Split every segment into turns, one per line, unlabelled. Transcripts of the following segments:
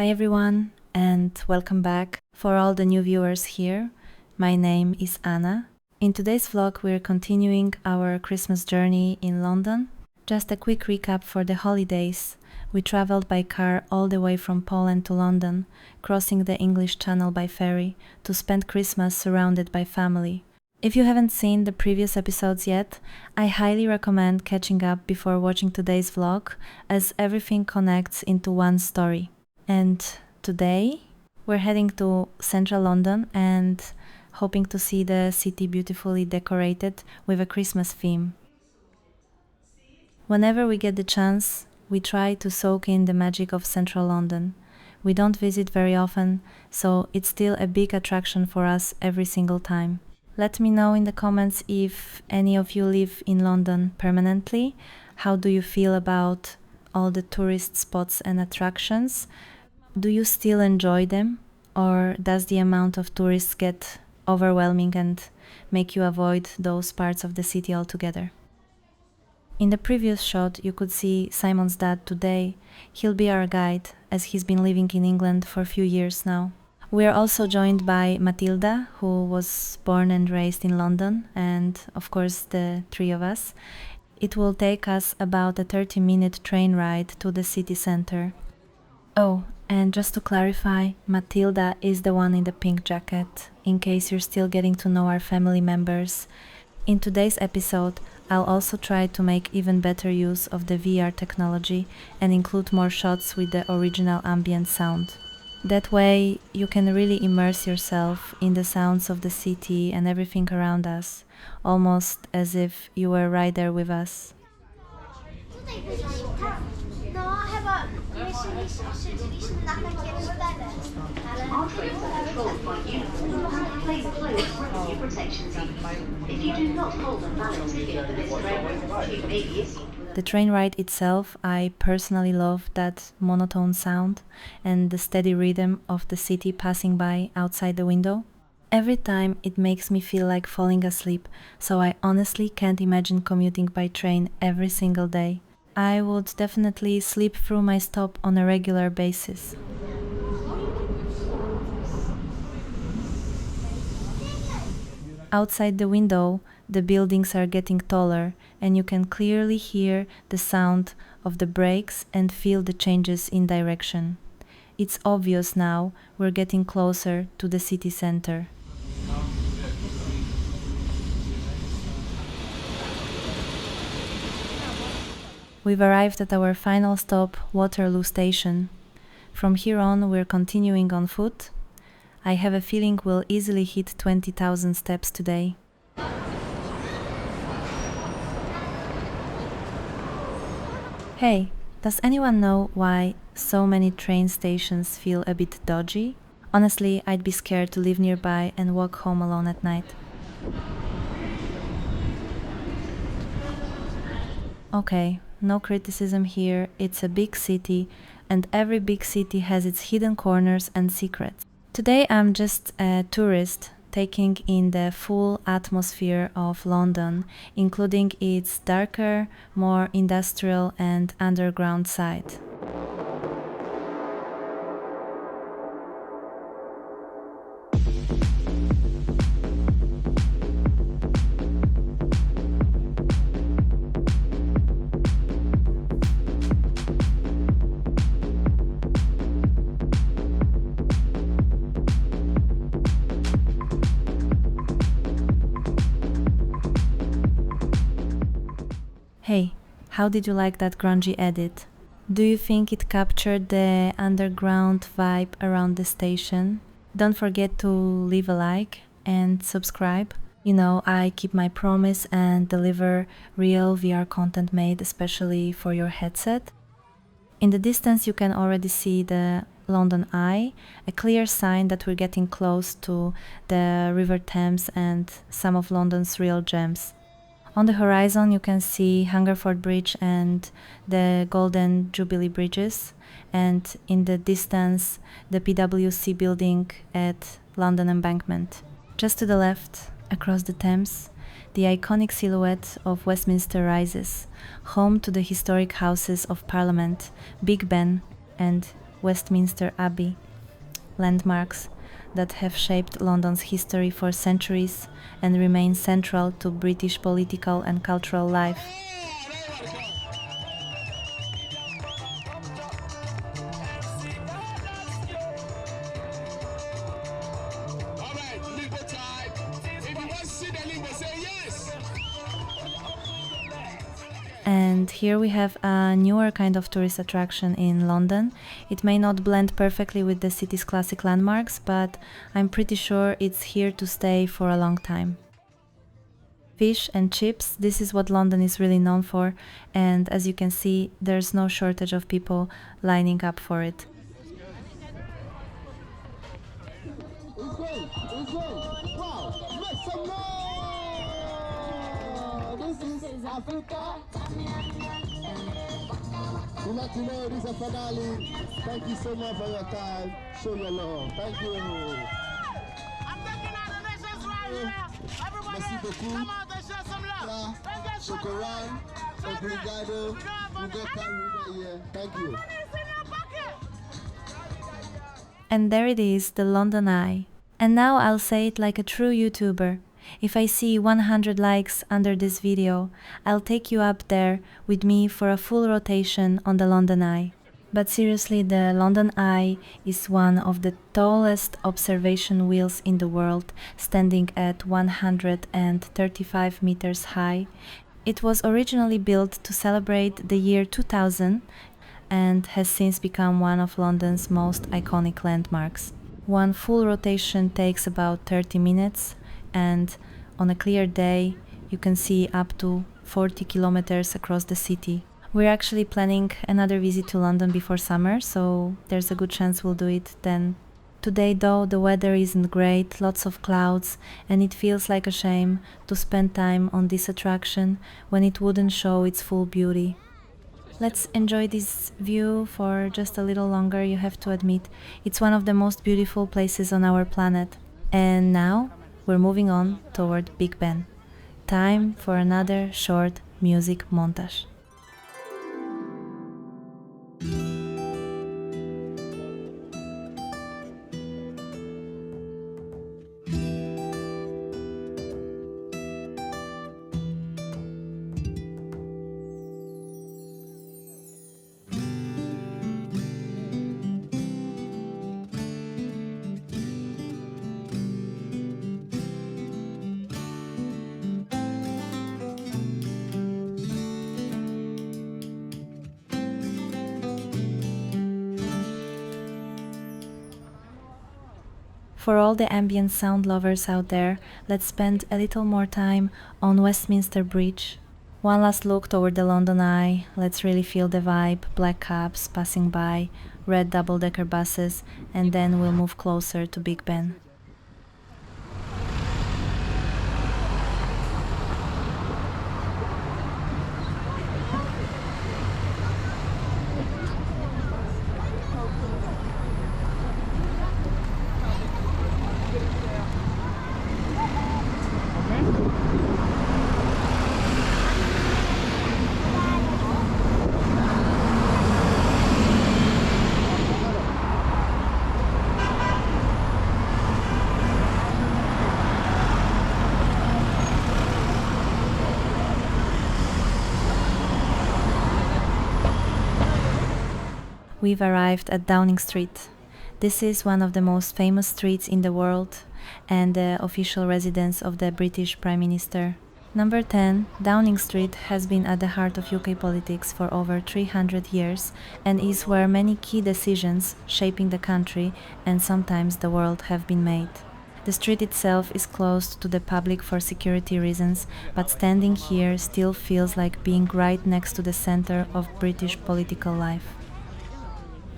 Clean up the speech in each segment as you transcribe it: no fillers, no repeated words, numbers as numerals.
Hi everyone, and welcome back. For all the new viewers here, my name is Anna. In today's vlog we're continuing our Christmas journey in London. Just a quick recap for the holidays. We traveled by car all the way from Poland to London, crossing the English Channel by ferry, to spend Christmas surrounded by family. If you haven't seen the previous episodes yet, I highly recommend catching up before watching today's vlog, as everything connects into one story. And today we're heading to central London and hoping to see the city beautifully decorated with a Christmas theme. Whenever we get the chance, we try to soak in the magic of central London. We don't visit very often, so it's still a big attraction for us every single time. Let me know in the comments if any of you live in London permanently. How do you feel about all the tourist spots and attractions? Do you still enjoy them, or does the amount of tourists get overwhelming and make you avoid those parts of the city altogether? In the previous shot you could see Simon's dad today. He'll be our guide, as he's been living in England for a few years now. We are also joined by Matilda, who was born and raised in London, and of course the three of us. It will take us about a 30-minute train ride to the city center. Oh, and just to clarify, Matilda is the one in the pink jacket, in case you're still getting to know our family members. In today's episode, I'll also try to make even better use of the VR technology and include more shots with the original ambient sound. That way, you can really immerse yourself in the sounds of the city and everything around us, almost as if you were right there with us.
Our trains are controlled by uniform and plainclothes revenue protection team. If you do not hold a valid ticket for this train, you may be issued.
The train ride itself, I personally love that monotone sound and the steady rhythm of the city passing by outside the window. Every time it makes me feel like falling asleep, so I honestly can't imagine commuting by train every single day. I would definitely sleep through my stop on a regular basis. Outside the window, the buildings are getting taller, and you can clearly hear the sound of the brakes and feel the changes in direction. It's obvious now we're getting closer to the city center. We've arrived at our final stop, Waterloo station. From here on, we're continuing on foot. I have a feeling we'll easily hit 20,000 steps today. Hey, does anyone know why so many train stations feel a bit dodgy? Honestly, I'd be scared to live nearby and walk home alone at night. Okay, no criticism here, it's a big city, and every big city has its hidden corners and secrets. Today I'm just a tourist, taking in the full atmosphere of London, including its darker, more industrial and underground side. Hey, how did you like that grungy edit? Do you think it captured the underground vibe around the station? Don't forget to leave a like and subscribe. You know, I keep my promise and deliver real VR content made especially for your headset. In the distance you can already see the London Eye, a clear sign that we're getting close to the River Thames and some of London's real gems. On the horizon you can see Hungerford Bridge and the Golden Jubilee Bridges, and in the distance the PwC building at London Embankment. Just to the left, across the Thames, the iconic silhouette of Westminster rises, home to the historic Houses of Parliament, Big Ben and Westminster Abbey, landmarks that have shaped London's history for centuries and remain central to British political and cultural life. And here we have a newer kind of tourist attraction in London. It may not blend perfectly with the city's classic landmarks, but I'm pretty sure it's here to stay for a long time. Fish and chips, this is what London is really known for, and as you can see, there's no shortage of people lining up for it.
We'd like to know this is a finale. Thank you so much for your time. Show your love. Thank you.
I'm taking out the nations right here. Everybody,
Merci beaucoup.
come out and show some love.
Chocoran, obrigado. Thank you.
And there it is, the London Eye. And now I'll say it like a true YouTuber. If I see 100 likes under this video, I'll take you up there with me for a full rotation on the London Eye. But seriously, the London Eye is one of the tallest observation wheels in the world, standing at 135 meters high. It was originally built to celebrate the year 2000 and has since become one of London's most iconic landmarks. One full rotation takes about 30 minutes, and on a clear day you can see up to 40 kilometers across the city. We're actually planning another visit to London before summer, so there's a good chance we'll do it then. Today though, the weather isn't great, lots of clouds, and it feels like a shame to spend time on this attraction when it wouldn't show its full beauty. Let's enjoy this view for just a little longer, you have to admit. It's one of the most beautiful places on our planet. And now we're moving on toward Big Ben. Time for another short music montage. For all the ambient sound lovers out there, let's spend a little more time on Westminster Bridge. One last look toward the London Eye, let's really feel the vibe, black cabs passing by, red double-decker buses, and then we'll move closer to Big Ben. We've arrived at Downing Street. This is one of the most famous streets in the world and the official residence of the British Prime Minister. Number 10, Downing Street has been at the heart of UK politics for over 300 years and is where many key decisions shaping the country and sometimes the world have been made. The street itself is closed to the public for security reasons, but standing here still feels like being right next to the center of British political life.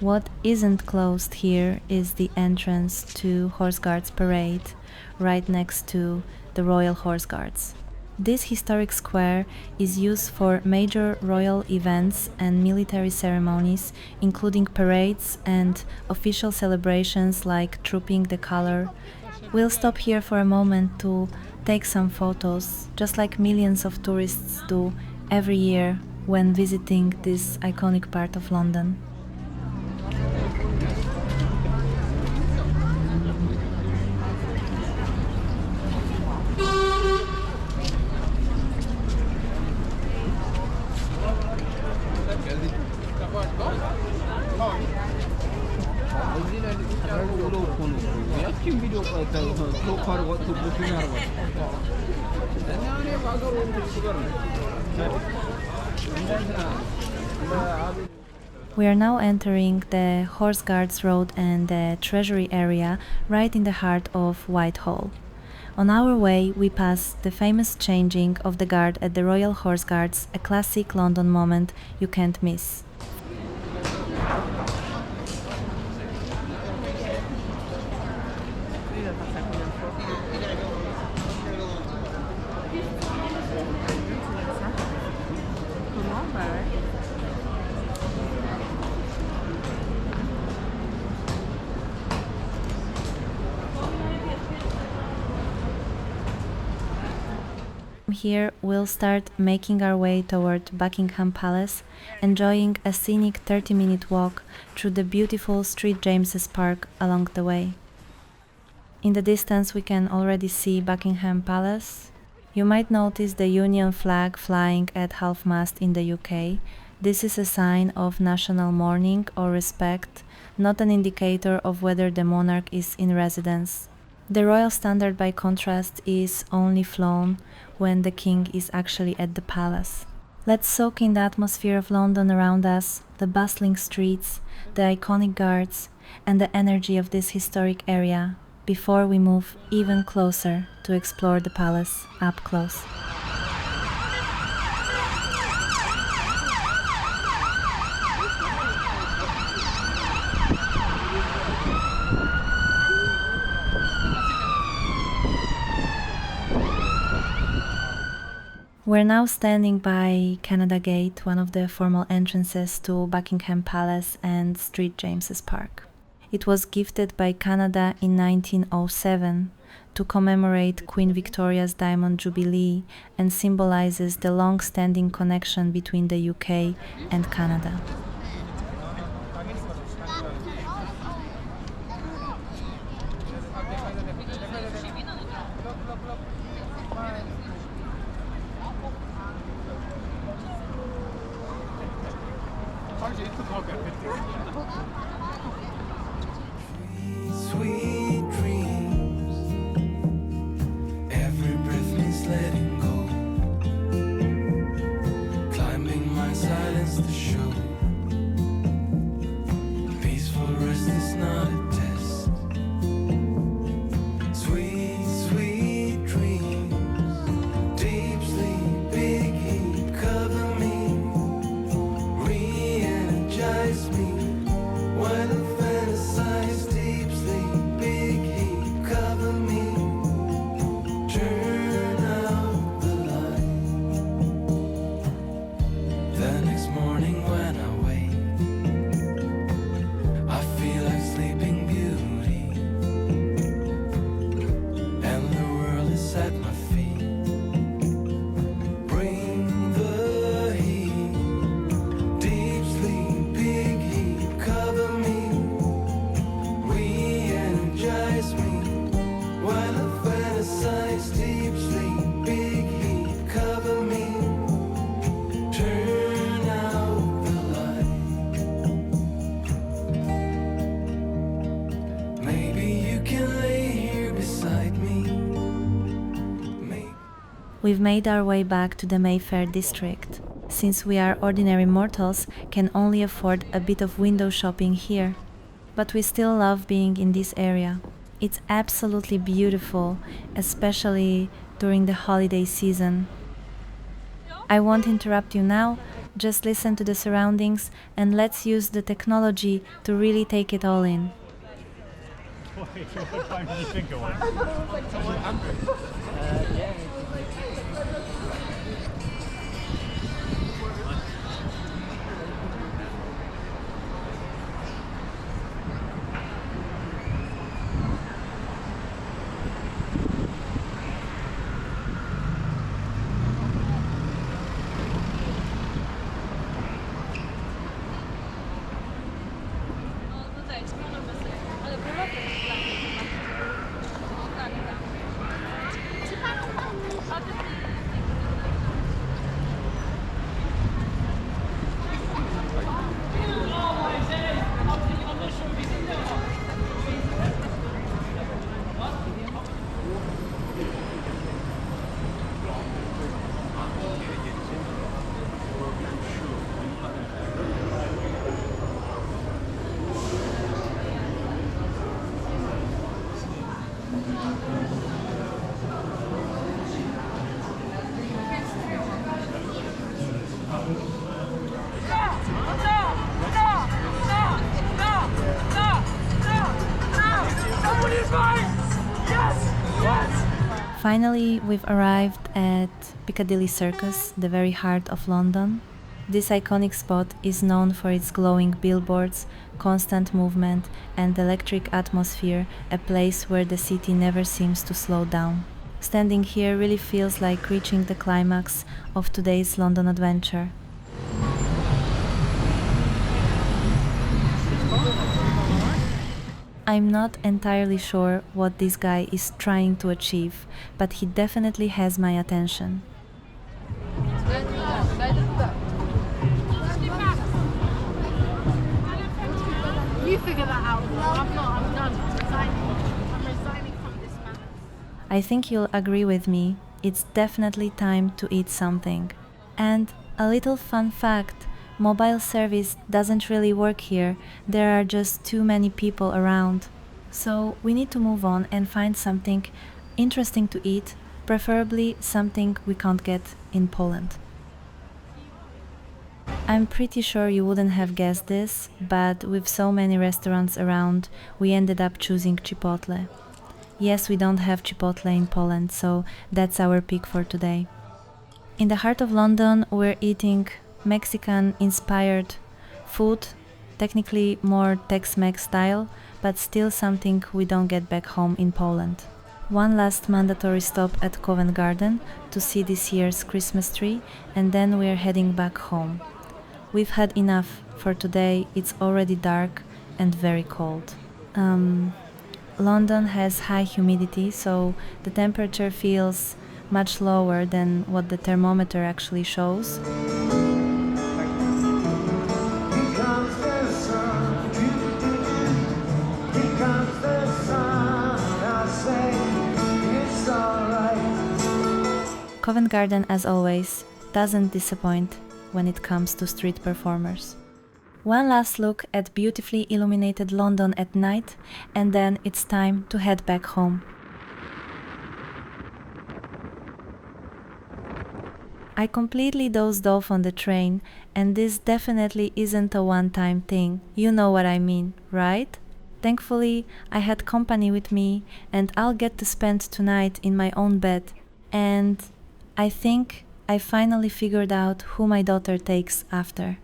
What isn't closed here is the entrance to Horse Guards Parade, right next to the Royal Horse Guards. This historic square is used for major royal events and military ceremonies, including parades and official celebrations like Trooping the Colour. We'll stop here for a moment to take some photos, just like millions of tourists do every year when visiting this iconic part of London. We are now entering the Horse Guards Road and the Treasury area right in the heart of Whitehall. On our way, we pass the famous changing of the guard at the Royal Horse Guards, a classic London moment you can't miss. Here we'll start making our way toward Buckingham Palace, enjoying a scenic 30-minute walk through the beautiful St. James's Park along the way. In the distance we can already see Buckingham Palace. You might notice the Union flag flying at half-mast in the UK. This is a sign of national mourning or respect, not an indicator of whether the monarch is in residence. The Royal Standard, by contrast, is only flown when the king is actually at the palace. Let's soak in the atmosphere of London around us, the bustling streets, the iconic guards, and the energy of this historic area before we move even closer to explore the palace up close. We're now standing by Canada Gate, one of the formal entrances to Buckingham Palace and St. James's Park. It was gifted by Canada in 1907 to commemorate Queen Victoria's Diamond Jubilee and symbolizes the long-standing connection between the UK and Canada.
Sweet dreams, every breath means letting go. Climbing my silence to show. Peaceful rest is not a test. Sweet, sweet dreams, deep sleep, big heat, cover me, re-energize me. While I fantasize, deep sleep, big heat, cover me. Turn out the light. The next morning when I wake, I feel like Sleeping Beauty, and the world is at my feet. Bring the heat, deep sleep, big heat, cover me, re-energize me. While I fantasize, deep sleep, big heat, cover me. Turn out the light. Maybe you can lay here beside me.
We've made our way back to the Mayfair district. Since we are ordinary mortals, can only afford a bit of window shopping here. But we still love being in this area. It's absolutely beautiful, especially during the holiday season. I won't interrupt you now, just listen to the surroundings and let's use the technology to really take it all in.
What time did you think it was?
Finally, we've arrived at Piccadilly Circus, the very heart of London. This iconic spot is known for its glowing billboards, constant movement, and electric atmosphere, a place where the city never seems to slow down. Standing here really feels like reaching the climax of today's London adventure. I'm not entirely sure what this guy is trying to achieve, but he definitely has my attention.
You figure that out. No, I'm not. I'm done. I'm resigning from this man.
I think you'll agree with me, it's definitely time to eat something. And a little fun fact, mobile service doesn't really work here, there are just too many people around. So we need to move on and find something interesting to eat, preferably something we can't get in Poland. I'm pretty sure you wouldn't have guessed this, but with so many restaurants around, we ended up choosing Chipotle. Yes, we don't have Chipotle in Poland, so that's our pick for today. In the heart of London, we're eating Mexican-inspired food, technically more Tex-Mex style, but still something we don't get back home in Poland. One last mandatory stop at Covent Garden to see this year's Christmas tree, and then we're heading back home. We've had enough for today, it's already dark and very cold. London has high humidity, so the temperature feels much lower than what the thermometer actually shows. Covent Garden, as always, doesn't disappoint when it comes to street performers. One last look at beautifully illuminated London at night, and then it's time to head back home. I completely dozed off on the train, and this definitely isn't a one-time thing. You know what I mean, right? Thankfully, I had company with me, and I'll get to spend tonight in my own bed. And I think I finally figured out who my daughter takes after.